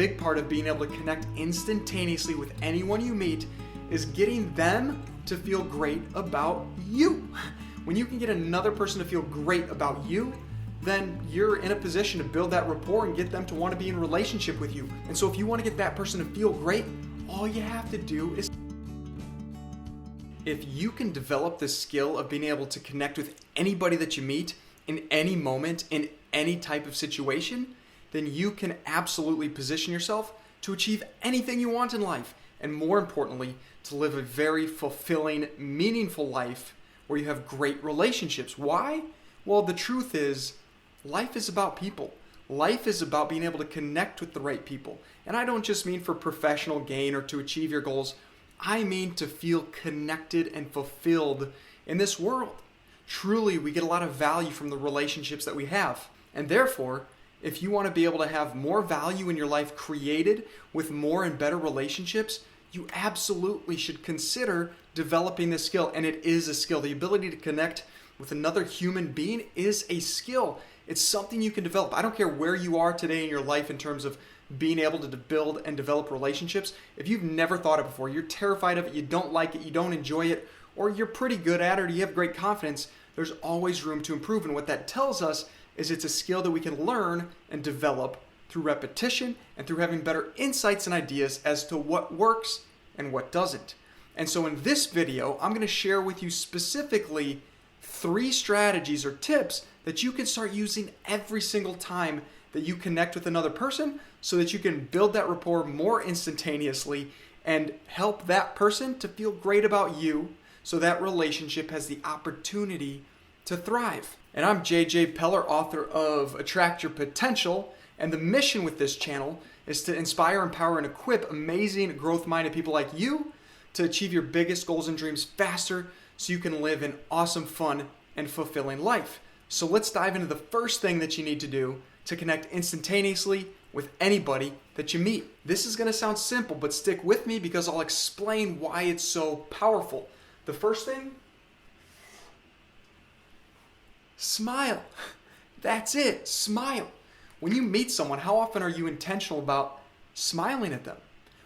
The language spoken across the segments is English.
big part of being able to connect instantaneously with anyone you meet is getting them to feel great about you. When you can get another person to feel great about you, then you're in a position to build that rapport and get them to want to be in a relationship with you. And so if you want to get that person to feel great, all you have to do is... If you can develop the skill of being able to connect with anybody that you meet in any moment, in any type of situation, then you can absolutely position yourself to achieve anything you want in life. And more importantly, to live a very fulfilling, meaningful life where you have great relationships. Why? Well, the truth is, life is about people. Life is about being able to connect with the right people. And I don't just mean for professional gain or to achieve your goals. I mean to feel connected and fulfilled in this world. Truly, we get a lot of value from the relationships that we have. And therefore, if you want to be able to have more value in your life created with more and better relationships, you absolutely should consider developing this skill. And it is a skill. The ability to connect with another human being is a skill. It's something you can develop. I don't care where you are today in your life in terms of being able to build and develop relationships. If you've never thought it before, you're terrified of it, you don't like it, you don't enjoy it, or you're pretty good at it, or you have great confidence, there's always room to improve. And what that tells us is it's a skill that we can learn and develop through repetition and through having better insights and ideas as to what works and what doesn't. And so in this video, I'm going to share with you specifically 3 strategies or tips that you can start using every single time that you connect with another person so that you can build that rapport more instantaneously and help that person to feel great about you so that relationship has the opportunity to thrive. And I'm JJ Peller, author of Attract Your Potential, and the mission with this channel is to inspire, empower, and equip amazing growth-minded people like you to achieve your biggest goals and dreams faster so you can live an awesome, fun, and fulfilling life. So let's dive into the first thing that you need to do to connect instantaneously with anybody that you meet. This is going to sound simple, but stick with me because I'll explain why it's so powerful. The first thing, smile. That's it, smile. When you meet someone, how often are you intentional about smiling at them?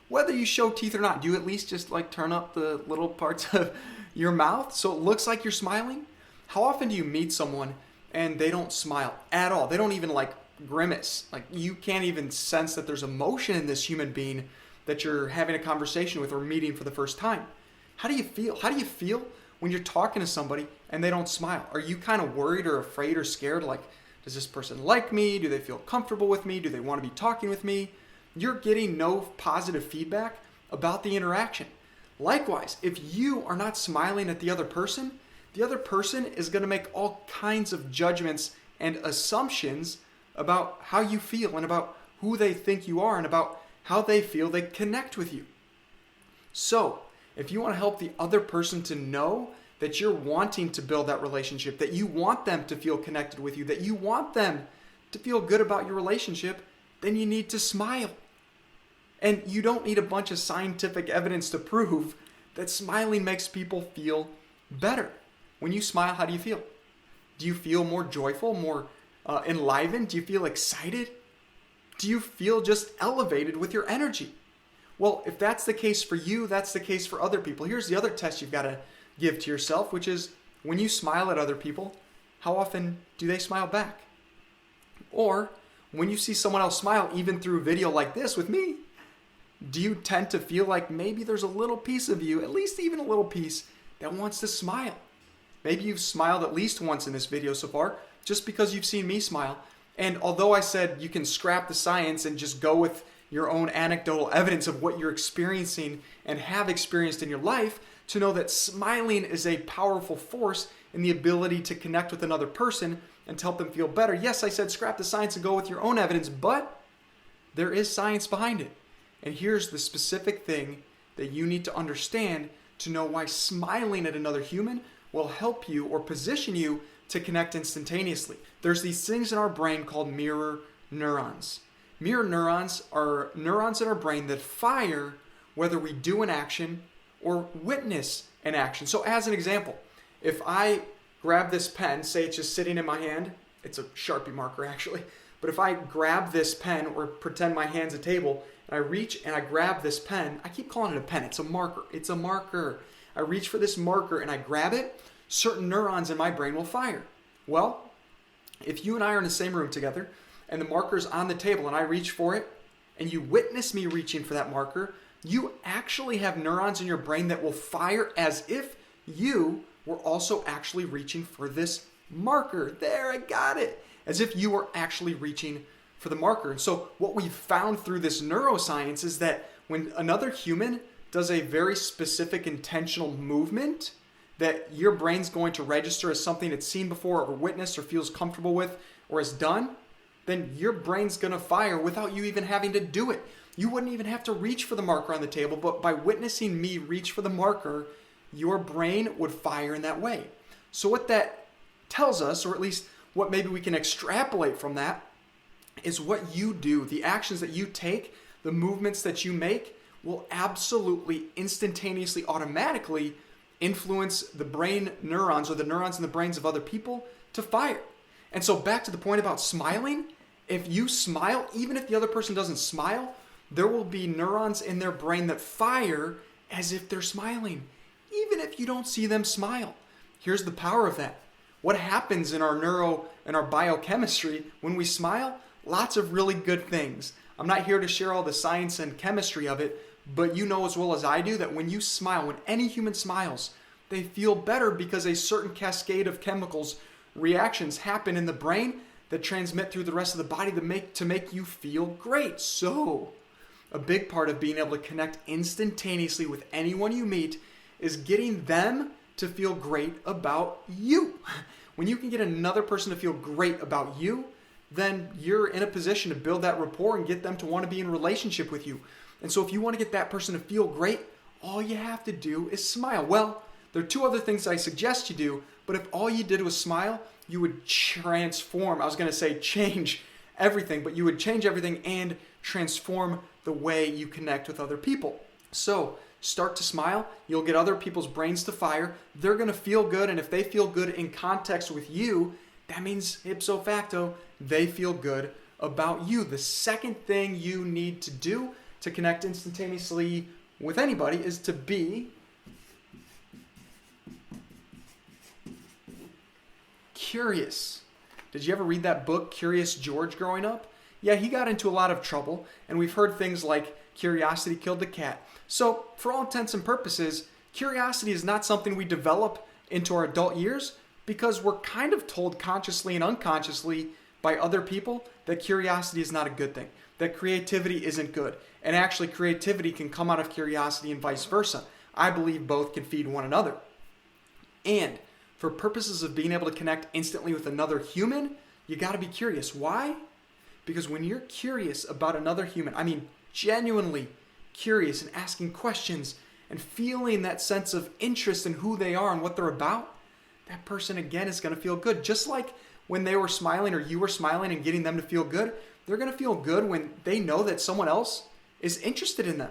Whether you show teeth or not, do you at least just turn up the little parts of your mouth so it looks like you're smiling? How often do you meet someone and they don't smile at all? They don't even grimace. You can't even sense that there's emotion in this human being that you're having a conversation with or meeting for the first time. How do you feel? How do you feel when you're talking to somebody and they don't smile? Are you kind of worried or afraid or scared? Does this person like me? Do they feel comfortable with me? Do they want to be talking with me? You're getting no positive feedback about the interaction. Likewise, if you are not smiling at the other person is going to make all kinds of judgments and assumptions about how you feel and about who they think you are and about how they feel they connect with you. So, if you want to help the other person to know that you're wanting to build that relationship, that you want them to feel connected with you, that you want them to feel good about your relationship, then you need to smile. And you don't need a bunch of scientific evidence to prove that smiling makes people feel better. When you smile, how do you feel? Do you feel more joyful, more enlivened? Do you feel excited? Do you feel just elevated with your energy? Well, if that's the case for you, that's the case for other people. Here's the other test you've got to give to yourself, which is when you smile at other people, how often do they smile back? Or when you see someone else smile, even through video like this with me, do you tend to feel like maybe there's a little piece of you, at least even a little piece, that wants to smile? Maybe you've smiled at least once in this video so far, just because you've seen me smile. And although I said you can scrap the science and just go with your own anecdotal evidence of what you're experiencing and have experienced in your life, to know that smiling is a powerful force in the ability to connect with another person and to help them feel better. Yes, I said scrap the science and go with your own evidence, but there is science behind it. And here's the specific thing that you need to understand to know why smiling at another human will help you or position you to connect instantaneously. There's these things in our brain called mirror neurons. Mirror neurons are neurons in our brain that fire whether we do an action or witness an action. So as an example, if I grab this pen, say it's just sitting in my hand, it's a Sharpie marker actually, But if I grab this pen or pretend my hand's a table and I reach and I grab this pen, I keep calling it a pen. It's a marker. It's a marker. I reach for this marker and I grab it, certain neurons in my brain will fire. Well, if you and I are in the same room together and the marker's on the table and I reach for it and you witness me reaching for that marker, you actually have neurons in your brain that will fire as if you were also actually reaching for this marker. There, I got it. As if you were actually reaching for the marker. And so what we found through this neuroscience is that when another human does a very specific intentional movement that your brain's going to register as something it's seen before or witnessed or feels comfortable with or has done, then your brain's going to fire without you even having to do it. You wouldn't even have to reach for the marker on the table, but by witnessing me reach for the marker, your brain would fire in that way. So what that tells us, or at least what maybe we can extrapolate from that, is what you do, the actions that you take, the movements that you make will absolutely instantaneously, automatically influence the brain neurons or the neurons in the brains of other people to fire. And so back to the point about smiling, if you smile, even if the other person doesn't smile, there will be neurons in their brain that fire as if they're smiling, even if you don't see them smile. Here's the power of that. What happens in our biochemistry when we smile? Lots of really good things. I'm not here to share all the science and chemistry of it, but you know as well as I do that when you smile, when any human smiles, they feel better because a certain cascade of chemicals, reactions happen in the brain that transmit through the rest of the body to make you feel great. So, a big part of being able to connect instantaneously with anyone you meet is getting them to feel great about you. When you can get another person to feel great about you, then you're in a position to build that rapport and get them to want to be in relationship with you. And so if you want to get that person to feel great, all you have to do is smile. Well, there are two other things I suggest you do, but if all you did was smile, you would transform. I was going to say change everything, but you would change everything and transform the way you connect with other people. So start to smile. You'll get other people's brains to fire. They're going to feel good, and if they feel good in context with you, that means ipso facto, they feel good about you. The second thing you need to do to connect instantaneously with anybody is to be curious. Did you ever read that book, Curious George, growing up? Yeah, he got into a lot of trouble, and we've heard things like curiosity killed the cat. So, for all intents and purposes, curiosity is not something we develop into our adult years because we're kind of told consciously and unconsciously by other people that curiosity is not a good thing, that creativity isn't good, and actually creativity can come out of curiosity and vice versa. I believe both can feed one another. And for purposes of being able to connect instantly with another human, you got to be curious. Why? Because when you're curious about another human, I mean genuinely curious and asking questions and feeling that sense of interest in who they are and what they're about, that person again is going to feel good. Just like when they were smiling or you were smiling and getting them to feel good, they're going to feel good when they know that someone else is interested in them.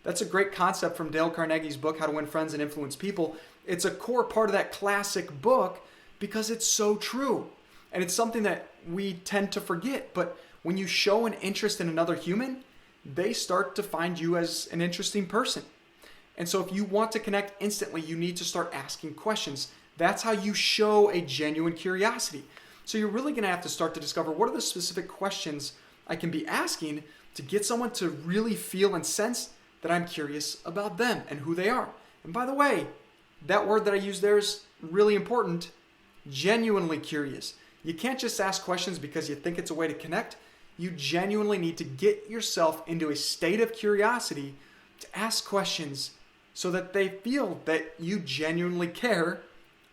That's a great concept from Dale Carnegie's book, How to Win Friends and Influence People. It's a core part of that classic book because it's so true. And it's something that we tend to forget. But when you show an interest in another human, they start to find you as an interesting person. And so if you want to connect instantly, you need to start asking questions. That's how you show a genuine curiosity. So you're really going to have to start to discover what are the specific questions I can be asking to get someone to really feel and sense that I'm curious about them and who they are. And by the way, that word that I use there is really important, genuinely curious. You can't just ask questions because you think it's a way to connect. You genuinely need to get yourself into a state of curiosity to ask questions so that they feel that you genuinely care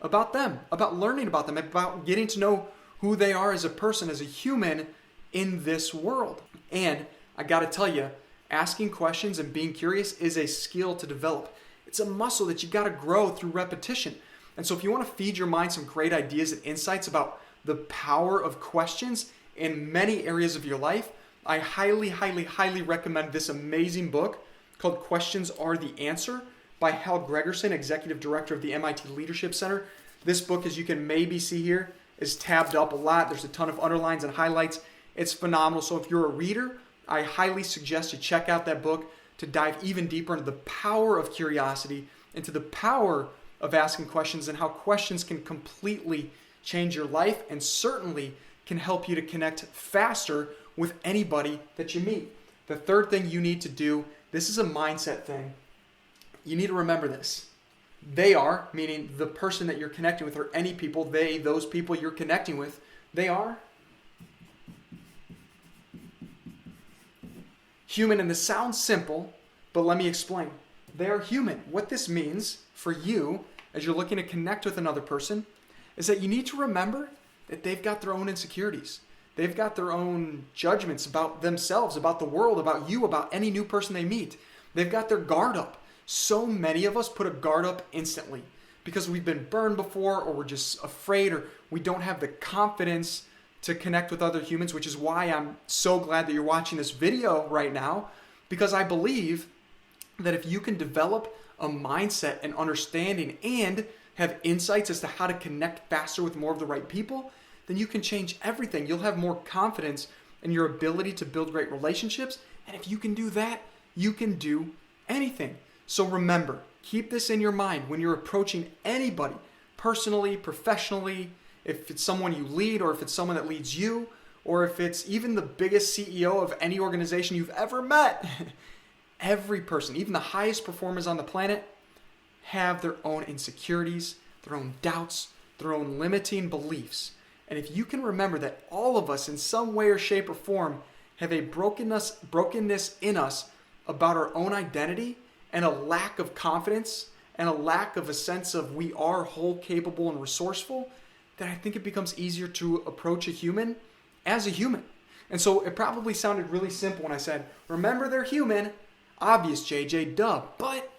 about them, about learning about them, about getting to know who they are as a person, as a human in this world. And I got to tell you, asking questions and being curious is a skill to develop. It's a muscle that you got to grow through repetition. And so if you want to feed your mind some great ideas and insights about the power of questions in many areas of your life, I highly, highly, highly recommend this amazing book called Questions Are the Answer by Hal Gregersen, Executive Director of the MIT Leadership Center. This book, as you can maybe see here, is tabbed up a lot. There's a ton of underlines and highlights. It's phenomenal. So if you're a reader, I highly suggest you check out that book to dive even deeper into the power of curiosity, into the power of asking questions, and how questions can completely change your life and certainly can help you to connect faster with anybody that you meet. The third thing you need to do, this is a mindset thing. You need to remember this. They are, meaning the person that you're connecting with, or any people, those people you're connecting with, they are human. And this sounds simple, but let me explain. They are human. What this means for you as you're looking to connect with another person is that you need to remember that they've got their own insecurities. They've got their own judgments about themselves, about the world, about you, about any new person they meet. They've got their guard up. So many of us put a guard up instantly because we've been burned before, or we're just afraid, or we don't have the confidence to connect with other humans, which is why I'm so glad that you're watching this video right now, because I believe that if you can develop a mindset and understanding and have insights as to how to connect faster with more of the right people, then you can change everything. You'll have more confidence in your ability to build great relationships. And if you can do that, you can do anything. So remember, keep this in your mind when you're approaching anybody, personally, professionally, if it's someone you lead, or if it's someone that leads you, or if it's even the biggest CEO of any organization you've ever met. Every person, even the highest performers on the planet, have their own insecurities, their own doubts, their own limiting beliefs. And if you can remember that all of us in some way or shape or form have a brokenness in us about our own identity, and a lack of confidence, and a lack of a sense of we are whole, capable, and resourceful, then I think it becomes easier to approach a human as a human. And so it probably sounded really simple when I said, remember they're human. Obvious, JJ, duh. But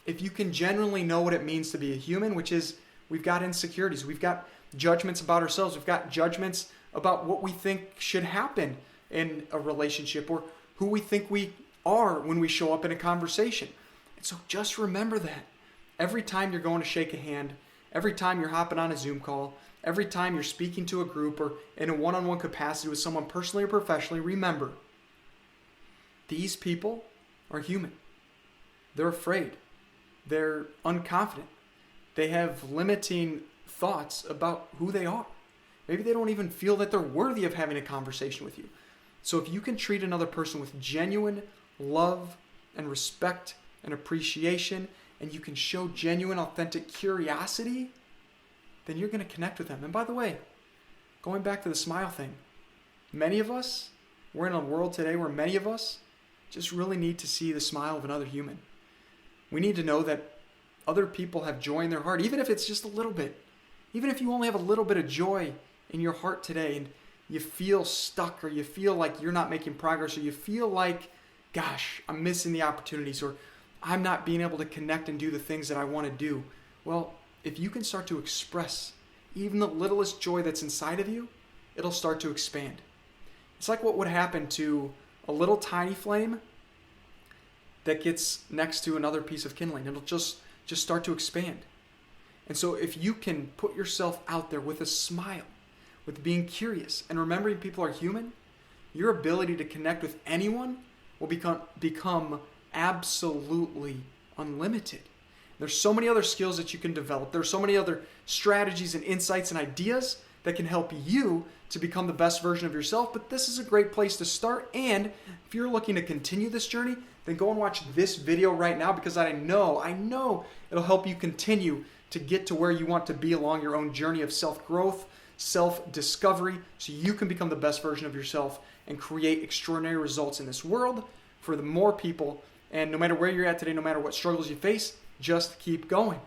if you can genuinely know what it means to be a human, which is we've got insecurities, we've got judgments about ourselves, we've got judgments about what we think should happen in a relationship, or who we think we are when we show up in a conversation. And so just remember that. Every time you're going to shake a hand, every time you're hopping on a Zoom call, every time you're speaking to a group or in a one-on-one capacity with someone personally or professionally, remember, these people are human. They're afraid. They're unconfident. They have limiting thoughts about who they are. Maybe they don't even feel that they're worthy of having a conversation with you. So if you can treat another person with genuine love and respect and appreciation, and you can show genuine, authentic curiosity, then you're going to connect with them. And by the way, going back to the smile thing, many of us, we're in a world today where many of us just really need to see the smile of another human. We need to know that other people have joy in their heart, even if it's just a little bit. Even if you only have a little bit of joy in your heart today, and you feel stuck, or you feel like you're not making progress, or you feel like, gosh, I'm missing the opportunities, or I'm not being able to connect and do the things that I want to do. Well, if you can start to express even the littlest joy that's inside of you, it'll start to expand. It's like what would happen to a little tiny flame that gets next to another piece of kindling. It'll just start to expand. And so if you can put yourself out there with a smile, with being curious, and remembering people are human, your ability to connect with anyone will become absolutely unlimited. There's so many other skills that you can develop. There's so many other strategies and insights and ideas that can help you to become the best version of yourself. But this is a great place to start. And if you're looking to continue this journey, then go and watch this video right now, because I know it'll help you continue to get to where you want to be along your own journey of self-growth, self-discovery, so you can become the best version of yourself and create extraordinary results in this world for the more people. And no matter where you're at today, no matter what struggles you face, just keep going.